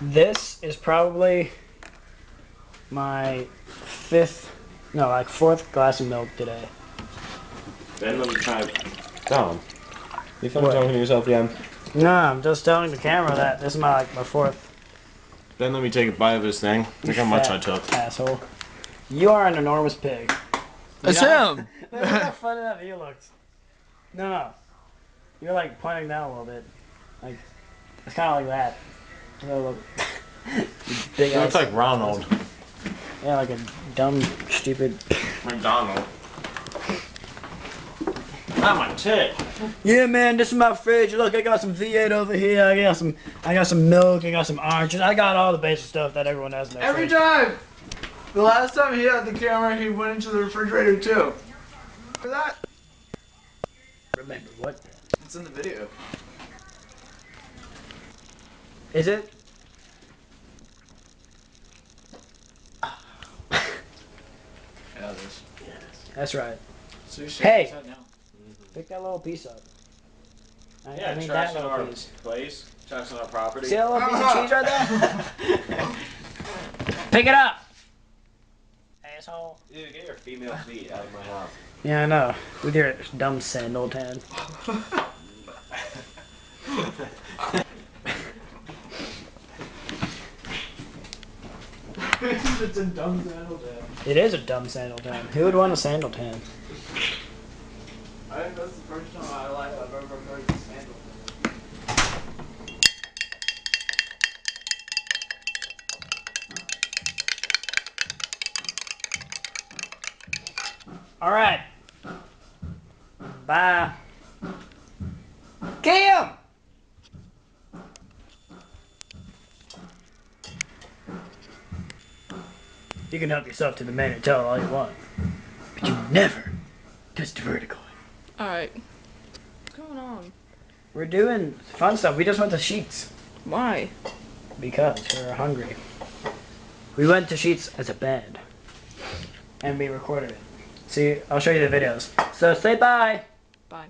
This is probably my fourth glass of milk today. Then let me try. Tom, you fucking talking to yourself again? No, I'm just telling the camera that this is my fourth. Then let me take a bite of this thing. Look how much I took. Asshole. You are an enormous pig. It's him! Look how funny that view looks. No. You're like pointing down a little bit. Like, it's kind of like that. Look. Big It looks like Ronald. Yeah, like a dumb, stupid... McDonald. Not my tit. Yeah, man, this is my fridge. Look, I got some V8 over here. I got some milk. I got some oranges. I got all the basic stuff that everyone has in their Every fridge. time! The last time he had the camera, he went into the refrigerator too. For that? Remember what? It's in the video. Is it? Yeah, it is. That's right. So Hey! Pick that little piece up. Yeah, I mean trash that in little our piece. place. Trash on our property. See that little piece of cheese right there? Pick it up! Asshole. Dude, get your female feet out of my house. Yeah, I know. With your dumb sandal tan. It's a dumb sandal tan. It is a dumb sandal tan. Who would want a sandal tan? I think that's the first time in my life I've ever heard the sandal tan. Alright. Bye. Kim! You can help yourself to the main and tell all you want. But you never touch the vertical. Alright. What's going on? We're doing fun stuff. We just went to Sheets. Why? Because we were hungry. We went to Sheets as a band. And we recorded it. See, I'll show you the videos. So say bye. Bye.